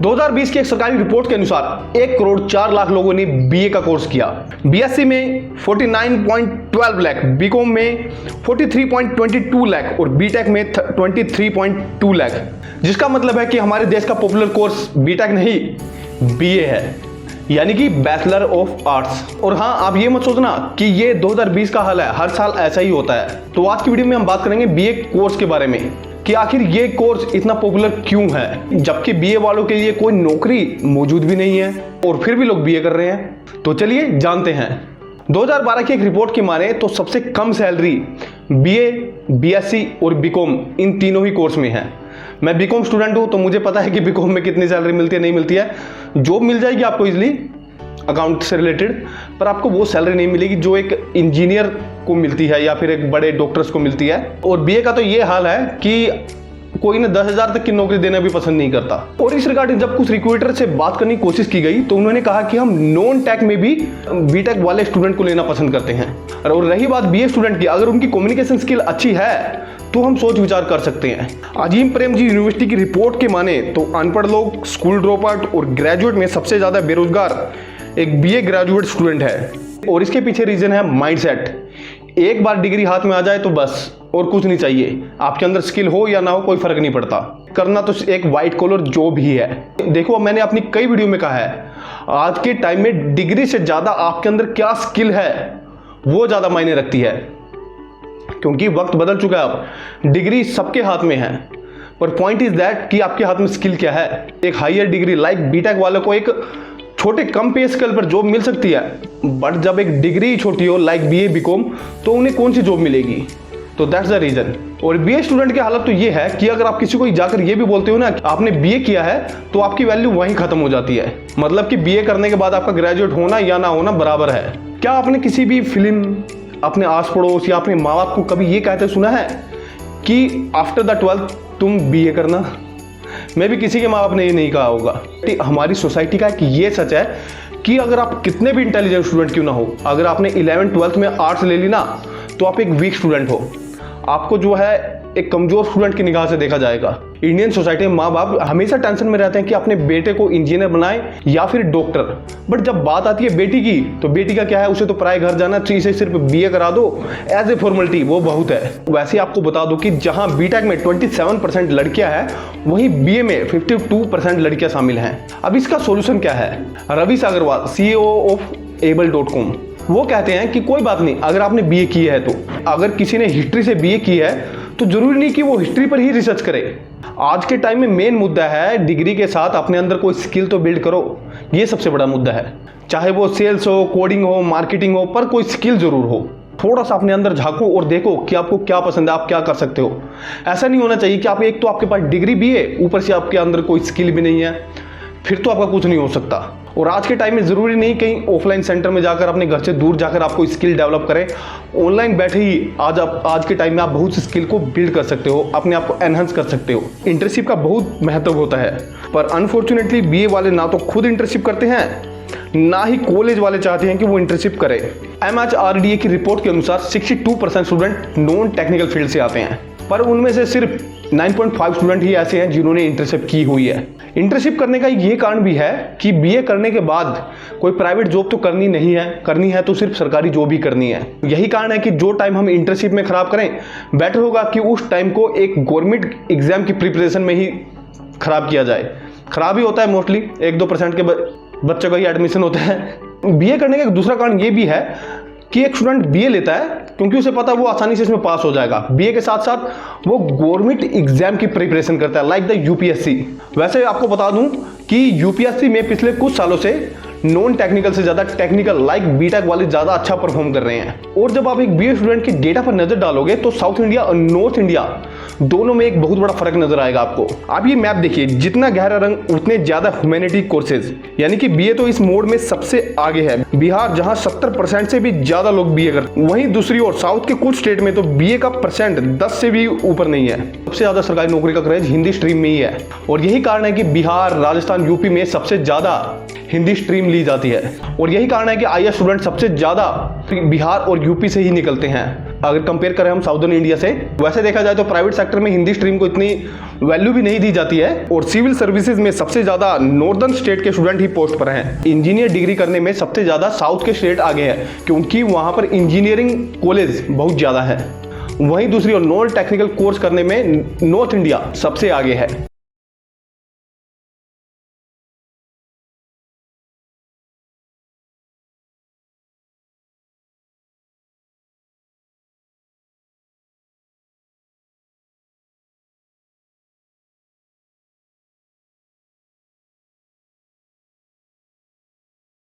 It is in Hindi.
2020 की एक सरकारी रिपोर्ट के अनुसार 1 करोड़ 4 लाख लोगों ने बीए का कोर्स किया। बीएससी में 49.12 लाख, बीकॉम में 43.22 लाख और बीटेक में 23.2 लाख, जिसका मतलब है कि हमारे देश का पॉपुलर कोर्स बीटेक नहीं बीए है, यानी कि बैचलर ऑफ आर्ट्स। और हाँ, आप ये मत सोचना कि ये 2020 का हाल है, हर साल ऐसा ही होता है। तो आज की वीडियो में हम बात करेंगे बीए कोर्स के बारे में कि आखिर ये कोर्स इतना पॉपुलर क्यों है, जबकि बीए वालों के लिए कोई नौकरी मौजूद भी नहीं है और फिर भी लोग बीए कर रहे हैं। तो चलिए जानते हैं। 2012 की एक रिपोर्ट की माने तो सबसे कम सैलरी बीए, बीएससी और बीकॉम इन तीनों ही कोर्स में है। मैं बीकॉम स्टूडेंट हूं तो मुझे पता है कि बीकॉम में कितनी सैलरी मिलती है, नहीं मिलती है। जॉब मिल जाएगी आपको इजीली अकाउंट से रिलेटेड, पर आपको वो सैलरी नहीं मिलेगी जो एक इंजीनियर को मिलती है या फिर एक बड़े डॉक्टर्स को मिलती है। और बीए का तो ये हाल है कि कोई ना 10,000 तक की नौकरी देना भी पसंद नहीं करता। और इस रिगार्डिंग जब कुछ रिक्रूटर से बात करने की कोशिश की गई तो उन्होंने कहा कि हम नॉन टेक में भी बीटेक वाले स्टूडेंट को लेना पसंद करते हैं। और रही बात बीए स्टूडेंट की, अगर उनकी कम्युनिकेशन स्किल अच्छी है तो हम सोच विचार कर सकते हैं। अजीम प्रेमजी यूनिवर्सिटी की रिपोर्ट के माने तो अनपढ़ लोग, स्कूल ड्रॉप आउट और ग्रेजुएट में सबसे ज्यादा बेरोजगार एक बीए ग्रेजुएट स्टूडेंट है। और इसके पीछे रीजन है माइंडसेट। एक बार डिग्री हाथ में आ जाए तो बस और कुछ नहीं चाहिए। आपके अंदर स्किल हो या ना हो कोई फर्क नहीं पड़ता, करना तो एक वाइट कॉलर जॉब ही है। देखो, मैंने अपनी कई वीडियो में कहा है, आज के टाइम में डिग्री से ज्यादा आपके अंदर क्या स्किल है वो ज्यादा मायने रखती है, क्योंकि वक्त बदल चुका है। अब डिग्री सबके हाथ में है, पर पॉइंट इज दैट कि आपके हाथ में स्किल क्या है। एक हायर डिग्री लाइक बीटेक वालों को एक छोटे कम पे स्केल पर जॉब मिल सकती है, बट जब एक डिग्री छोटी हो लाइक बीए बीकॉम तो उन्हें कौन सी जॉब मिलेगी। तो दैट्स द रीजन। और बीए स्टूडेंट की हालत तो ये है कि अगर आप किसी को जाकर ये भी बोलते हो ना कि आपने बीए किया है तो आपकी वैल्यू वहीं खत्म हो जाती है। मतलब कि बीए करने के बाद आपका ग्रेजुएट होना या ना होना बराबर है। क्या आपने किसी भी फिल्म, अपने आस पड़ोस या अपने माँ बाप को कभी ये कहते सुना है कि आफ्टर द 12th तुम बीए करना? मैं भी किसी के माँ बाप ने ये नहीं कहा होगा। हमारी सोसाइटी का एक ये सच है कि अगर आप कितने भी इंटेलिजेंट स्टूडेंट क्यों ना हो, अगर आपने 11th 12th में आर्ट्स ले ली ना तो आप एक वीक स्टूडेंट हो। आपको जो है एक कमजोर स्टूडेंट की निगाह से देखा जाएगा। इंडियन सोसाइटी में माँ बाप हमेशा टेंशन में रहते हैं कि अपने बेटे को इंजीनियर बनाए या फिर डॉक्टर। बट जब बात आती है बेटी की, तो बेटी का क्या है, उसे तो पराए घर जाना चाहिए, इसे सिर्फ बीए करा दो एज ए फॉर्मेलिटी, वो बहुत है। वैसे आपको बता दो कि जहां बीटेक में 27% लड़कियां हैं, वहीं बीए में 52% लड़कियां शामिल हैं। अब इसका सोल्यूशन क्या है? रवि सागरवाल, CEO ऑफ able.com, वो कहते हैं कि कोई बात नहीं, अगर आपने बीए की है तो अगर किसी ने हिस्ट्री से बीए की है तो जरूरी नहीं कि वो हिस्ट्री पर ही रिसर्च करे। आज के टाइम में मेन मुद्दा है डिग्री के साथ अपने अंदर कोई स्किल तो बिल्ड करो, ये सबसे बड़ा मुद्दा है। चाहे वो सेल्स हो, कोडिंग हो, मार्केटिंग हो, पर कोई स्किल जरूर हो। थोड़ा सा अपने अंदर झांको और देखो कि आपको क्या पसंद है, आप क्या कर सकते हो। ऐसा नहीं होना चाहिए कि आप एक तो आपके पास डिग्री भी है, ऊपर से आपके अंदर कोई स्किल भी नहीं है, फिर तो आपका कुछ नहीं हो सकता। और आज के टाइम में जरूरी नहीं कहीं ऑफलाइन सेंटर में जाकर, अपने घर से दूर जाकर आपको स्किल डेवलप करें। ऑनलाइन बैठे ही आज के टाइम में आप बहुत सी स्किल को बिल्ड कर सकते हो, अपने आप को एनहांस कर सकते हो। इंटर्नशिप का बहुत महत्व होता है, पर अनफॉर्चुनेटली बीए वाले ना तो खुद इंटर्नशिप करते हैं, ना ही कॉलेज वाले चाहते हैं कि वो इंटर्नशिप करें। MHRDA की रिपोर्ट के अनुसार 62% स्टूडेंट नॉन टेक्निकल फील्ड से आते हैं, पर उनमें से सिर्फ 9.5 स्टूडेंट ही ऐसे हैं जिन्होंने इंटर्नशिप की हुई है। इंटर्नशिप करने का ये कारण भी है कि बीए करने के बाद कोई प्राइवेट जॉब तो करनी नहीं है, करनी है तो सिर्फ सरकारी जॉब ही करनी है। यही कारण है कि जो टाइम हम इंटर्नशिप में खराब करें, बेटर होगा कि उस टाइम को एक गवर्नमेंट एग्जाम की प्रिपरेशन में ही खराब किया जाए। खराब ही होता है मोस्टली, 1-2% के बच्चों का ही एडमिशन होता है। बीए करने का एक दूसरा कारण ये भी है कि एक स्टूडेंट बीए लेता है क्योंकि उसे पता है वो आसानी से इसमें पास हो जाएगा। बीए के साथ साथ वो गवर्नमेंट एग्जाम की प्रिपरेशन करता है, लाइक द यूपीएससी। वैसे आपको बता दूं कि यूपीएससी में पिछले कुछ सालों से नॉन टेक्निकल से ज्यादा टेक्निकल लाइक बीटेक वाले ज्यादा अच्छा परफॉर्म कर रहे हैं। और जब आप एक बीए स्टूडेंट के डेटा पर नजर डालोगे तो साउथ इंडिया और नॉर्थ इंडिया दोनों में एक बहुत बड़ा फर्क नजर आएगा आपको। आप ये मैप देखिए, जितना गहरा रंग उतने ज्यादा ह्यूमैनिटी कोर्सेज, यानी कि बीए तो इस मोड में सबसे आगे है। बिहार जहां 70% से भी ज्यादा लोग बीए करते हैं, वहीं दूसरी ओर साउथ के कुछ स्टेट में तो बीए का परसेंट 10 से भी ऊपर नहीं है। सबसे ज्यादा सरकारी नौकरी का क्रेज हिंदी स्ट्रीम में ही है, और यही कारण है कि बिहार, राजस्थान, यूपी में सबसे ज्यादा हिंदी स्ट्रीम ली जाती है। और यही कारण है कि आईएएस स्टूडेंट सबसे ज़्यादा बिहार और यूपी से ही निकलते हैं अगर कंपेयर करें हम साउदर्न इंडिया से। वैसे देखा जाए तो प्राइवेट सेक्टर में हिंदी स्ट्रीम को इतनी वैल्यू भी नहीं दी जाती है और सिविल सर्विसेज में सबसे ज़्यादा नॉर्दर्न स्टेट के स्टूडेंट ही पोस्ट पर हैं। इंजीनियर डिग्री करने में सबसे ज़्यादा साउथ के स्टेट आगे है क्योंकि वहाँ पर इंजीनियरिंग कॉलेज बहुत ज़्यादा है। वहीं दूसरी ओर नॉन टेक्निकल कोर्स करने में नॉर्थ इंडिया सबसे आगे है।